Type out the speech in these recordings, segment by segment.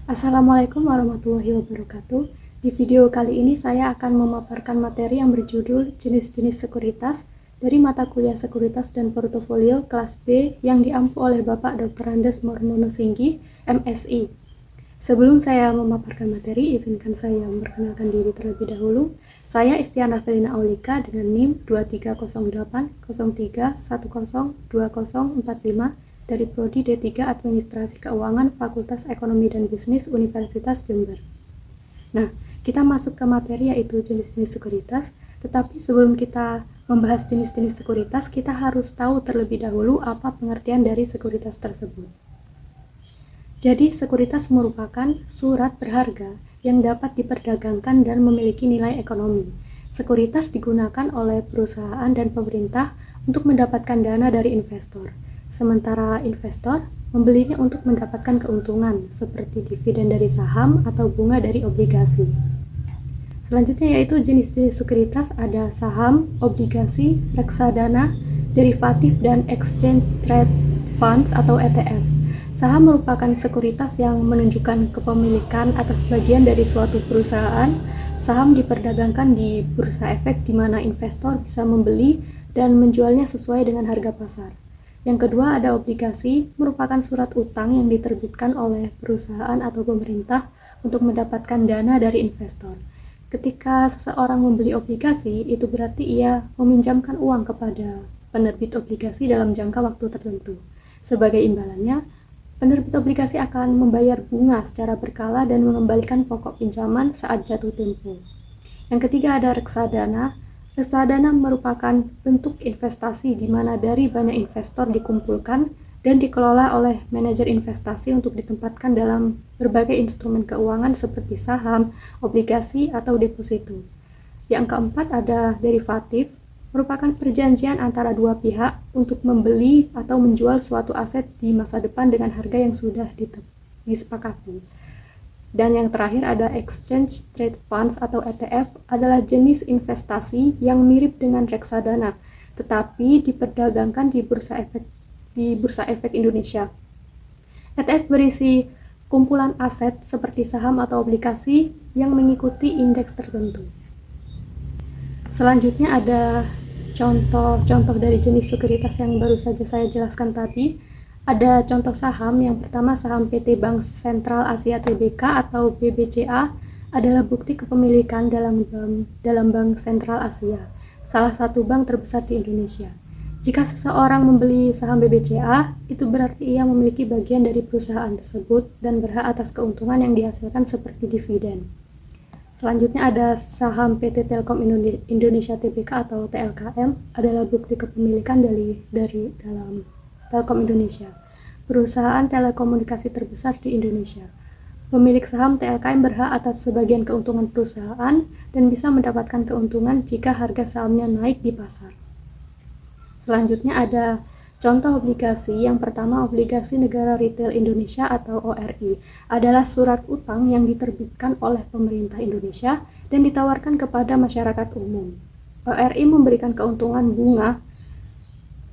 Assalamualaikum warahmatullahi wabarakatuh. Di video kali ini saya akan memaparkan materi yang berjudul jenis-jenis sekuritas dari mata kuliah sekuritas dan portofolio kelas B yang diampu oleh Bapak Dr. Andes Mormono Singgi, MSI. Sebelum saya memaparkan materi, izinkan saya memperkenalkan diri terlebih dahulu. Saya Istiana Felina Aulika dengan NIM 23080310102045 dari Prodi D3 Administrasi Keuangan Fakultas Ekonomi dan Bisnis Universitas Jember. Nah, kita masuk ke materi yaitu jenis-jenis sekuritas, tetapi sebelum kita membahas jenis-jenis sekuritas, kita harus tahu terlebih dahulu apa pengertian dari sekuritas tersebut. Jadi, sekuritas merupakan surat berharga yang dapat diperdagangkan dan memiliki nilai ekonomi. Sekuritas digunakan oleh perusahaan dan pemerintah untuk mendapatkan dana dari investor. Sementara investor membelinya untuk mendapatkan keuntungan seperti dividen dari saham atau bunga dari obligasi. Selanjutnya yaitu jenis-jenis sekuritas ada saham, obligasi, reksadana, derivatif, dan exchange trade funds atau ETF. Saham merupakan sekuritas yang menunjukkan kepemilikan atas bagian dari suatu perusahaan. Saham diperdagangkan di bursa efek di mana investor bisa membeli dan menjualnya sesuai dengan harga pasar. Yang kedua ada obligasi, merupakan surat utang yang diterbitkan oleh perusahaan atau pemerintah untuk mendapatkan dana dari investor. Ketika seseorang membeli obligasi, itu berarti ia meminjamkan uang kepada penerbit obligasi dalam jangka waktu tertentu. Sebagai imbalannya, penerbit obligasi akan membayar bunga secara berkala dan mengembalikan pokok pinjaman saat jatuh tempo. Yang ketiga ada reksadana. Reksadana merupakan bentuk investasi di mana dari banyak investor dikumpulkan dan dikelola oleh manajer investasi untuk ditempatkan dalam berbagai instrumen keuangan seperti saham, obligasi, atau deposito. Yang keempat ada derivatif, merupakan perjanjian antara dua pihak untuk membeli atau menjual suatu aset di masa depan dengan harga yang sudah disepakati. Dan yang terakhir ada exchange trade funds atau ETF adalah jenis investasi yang mirip dengan reksadana, tetapi diperdagangkan di bursa efek Indonesia. ETF berisi kumpulan aset seperti saham atau obligasi yang mengikuti indeks tertentu. Selanjutnya ada contoh dari jenis sekuritas yang baru saja saya jelaskan tadi. Ada contoh saham, yang pertama saham PT Bank Sentral Asia Tbk atau BBCA adalah bukti kepemilikan dalam Bank Sentral Asia, salah satu bank terbesar di Indonesia. Jika seseorang membeli saham BBCA, itu berarti ia memiliki bagian dari perusahaan tersebut dan berhak atas keuntungan yang dihasilkan seperti dividen. Selanjutnya ada saham PT Telkom Indonesia Tbk atau TLKM adalah bukti kepemilikan dari dalam Telkom Indonesia, perusahaan telekomunikasi terbesar di Indonesia. Pemilik saham TLKM berhak atas sebagian keuntungan perusahaan dan bisa mendapatkan keuntungan jika harga sahamnya naik di pasar. Selanjutnya ada contoh obligasi. Yang pertama, obligasi negara retail Indonesia atau ORI adalah surat utang yang diterbitkan oleh pemerintah Indonesia dan ditawarkan kepada masyarakat umum. ORI memberikan keuntungan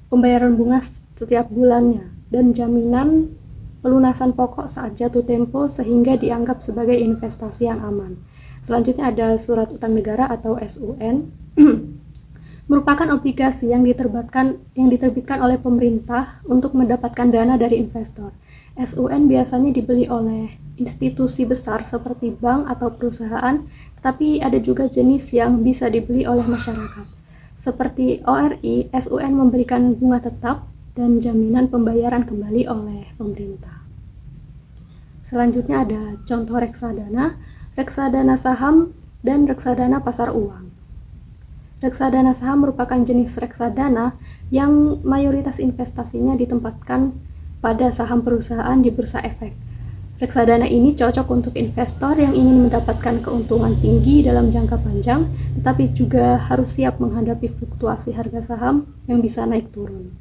pembayaran bunga setiap bulannya dan jaminan pelunasan pokok saat jatuh tempo sehingga dianggap sebagai investasi yang aman. Selanjutnya ada surat utang negara atau SUN merupakan obligasi yang diterbitkan oleh pemerintah untuk mendapatkan dana dari investor. SUN biasanya dibeli oleh institusi besar seperti bank atau perusahaan, tetapi ada juga jenis yang bisa dibeli oleh masyarakat. Seperti ORI, SUN memberikan bunga tetap dan jaminan pembayaran kembali oleh pemerintah. Selanjutnya ada contoh reksadana saham, dan reksadana pasar uang. Reksadana saham merupakan jenis reksadana yang mayoritas investasinya ditempatkan pada saham perusahaan di bursa efek. Reksadana ini cocok untuk investor yang ingin mendapatkan keuntungan tinggi dalam jangka panjang, tetapi juga harus siap menghadapi fluktuasi harga saham yang bisa naik turun.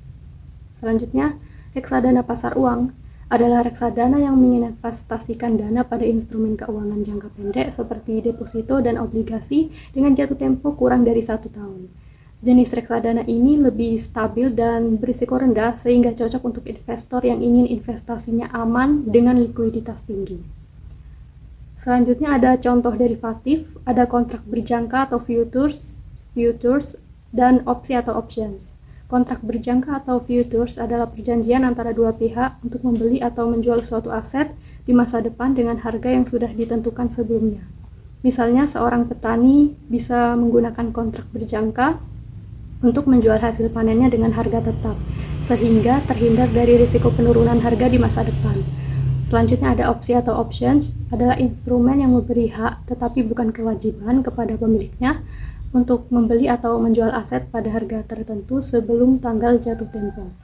Selanjutnya, reksadana pasar uang adalah reksadana yang menginvestasikan dana pada instrumen keuangan jangka pendek seperti deposito dan obligasi dengan jatuh tempo kurang dari 1 tahun. Jenis reksadana ini lebih stabil dan berisiko rendah sehingga cocok untuk investor yang ingin investasinya aman dengan likuiditas tinggi. Selanjutnya ada contoh derivatif, ada kontrak berjangka atau futures, dan opsi atau options. Kontrak berjangka atau futures adalah perjanjian antara dua pihak untuk membeli atau menjual suatu aset di masa depan dengan harga yang sudah ditentukan sebelumnya. Misalnya, seorang petani bisa menggunakan kontrak berjangka untuk menjual hasil panennya dengan harga tetap, sehingga terhindar dari risiko penurunan harga di masa depan. Selanjutnya ada opsi atau options, adalah instrumen yang memberi hak tetapi bukan kewajiban kepada pemiliknya untuk membeli atau menjual aset pada harga tertentu sebelum tanggal jatuh tempo.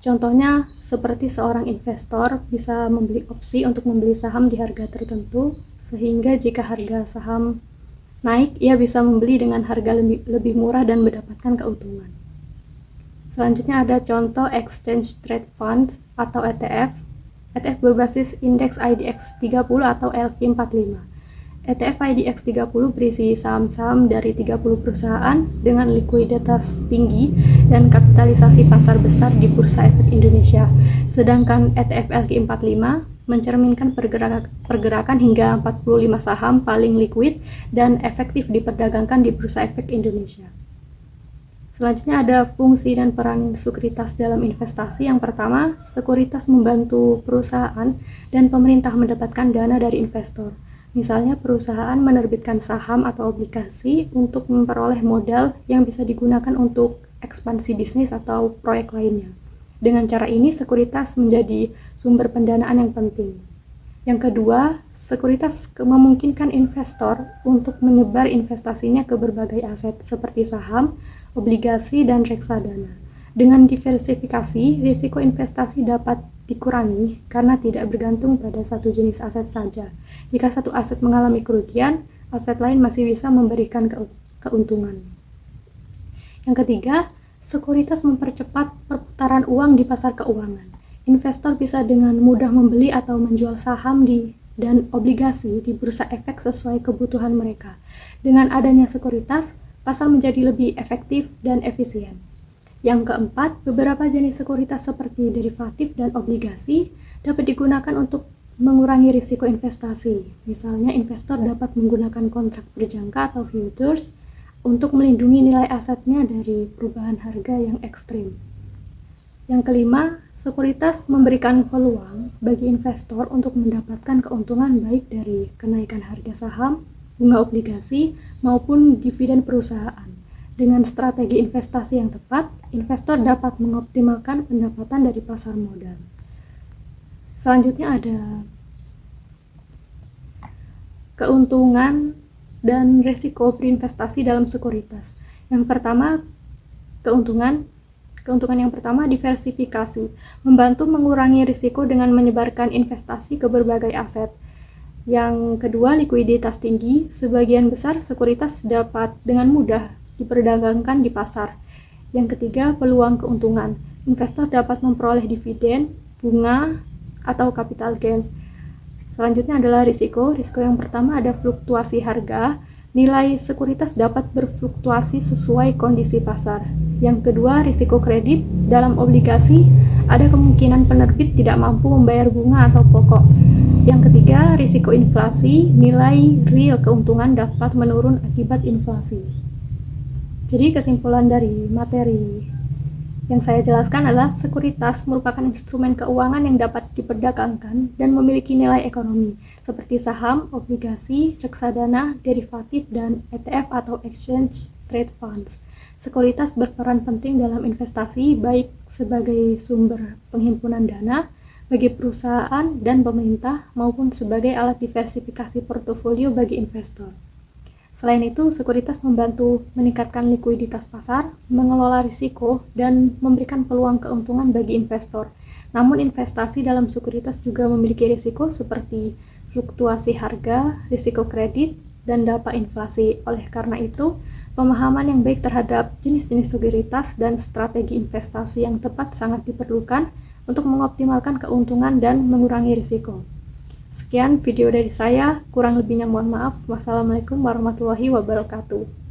Contohnya seperti seorang investor bisa membeli opsi untuk membeli saham di harga tertentu, sehingga jika harga saham naik, ia bisa membeli dengan harga lebih murah dan mendapatkan keuntungan. Selanjutnya ada contoh Exchange Trade Fund atau ETF. ETF berbasis indeks IDX 30 atau LQ45. ETF IDX 30 berisi saham-saham dari 30 perusahaan dengan likuiditas tinggi dan kapitalisasi pasar besar di Bursa Efek Indonesia. Sedangkan ETF LQ45 mencerminkan pergerakan hingga 45 saham paling liquid dan efektif diperdagangkan di Bursa Efek Indonesia. Selanjutnya ada fungsi dan peran sekuritas dalam investasi. Yang pertama, sekuritas membantu perusahaan dan pemerintah mendapatkan dana dari investor. Misalnya, perusahaan menerbitkan saham atau obligasi untuk memperoleh modal yang bisa digunakan untuk ekspansi bisnis atau proyek lainnya. Dengan cara ini, sekuritas menjadi sumber pendanaan yang penting. Yang kedua, sekuritas memungkinkan investor untuk menyebar investasinya ke berbagai aset seperti saham, obligasi, dan reksadana. Dengan diversifikasi, risiko investasi dapat dikurangi karena tidak bergantung pada satu jenis aset saja. Jika satu aset mengalami kerugian, aset lain masih bisa memberikan keuntungan. Yang ketiga, sekuritas mempercepat perputaran uang di pasar keuangan. Investor bisa dengan mudah membeli atau menjual saham dan obligasi di bursa efek sesuai kebutuhan mereka. Dengan adanya sekuritas, pasar menjadi lebih efektif dan efisien. Yang keempat, beberapa jenis sekuritas seperti derivatif dan obligasi dapat digunakan untuk mengurangi risiko investasi. Misalnya, investor dapat menggunakan kontrak berjangka atau futures untuk melindungi nilai asetnya dari perubahan harga yang ekstrim. Yang kelima, sekuritas memberikan peluang bagi investor untuk mendapatkan keuntungan baik dari kenaikan harga saham, bunga obligasi, maupun dividen perusahaan. Dengan strategi investasi yang tepat, investor dapat mengoptimalkan pendapatan dari pasar modal. Selanjutnya ada keuntungan dan risiko berinvestasi dalam sekuritas. Yang pertama, keuntungan yang pertama, diversifikasi, membantu mengurangi risiko dengan menyebarkan investasi ke berbagai aset. Yang kedua, likuiditas tinggi, sebagian besar sekuritas dapat dengan mudah diperdagangkan di pasar. Yang ketiga, peluang keuntungan, investor dapat memperoleh dividen, bunga, atau capital gain. Selanjutnya adalah risiko yang pertama ada fluktuasi harga, nilai sekuritas dapat berfluktuasi sesuai kondisi pasar. Yang kedua, risiko kredit. Dalam obligasi, ada kemungkinan penerbit tidak mampu membayar bunga atau pokok. Yang ketiga, risiko inflasi. Nilai real keuntungan dapat menurun akibat inflasi. Jadi, kesimpulan dari materi yang saya jelaskan adalah sekuritas merupakan instrumen keuangan yang dapat diperdagangkan dan memiliki nilai ekonomi, seperti saham, obligasi, reksadana, derivatif, dan ETF atau Exchange Trade Funds. Sekuritas berperan penting dalam investasi, baik sebagai sumber penghimpunan dana bagi perusahaan dan pemerintah, maupun sebagai alat diversifikasi portofolio bagi investor. Selain itu, sekuritas membantu meningkatkan likuiditas pasar, mengelola risiko, dan memberikan peluang keuntungan bagi investor. Namun, investasi dalam sekuritas juga memiliki risiko seperti fluktuasi harga, risiko kredit, dan dampak inflasi. Oleh karena itu, pemahaman yang baik terhadap jenis-jenis sekuritas dan strategi investasi yang tepat sangat diperlukan untuk mengoptimalkan keuntungan dan mengurangi risiko. Sekian video dari saya, kurang lebihnya mohon maaf. Wassalamualaikum warahmatullahi wabarakatuh.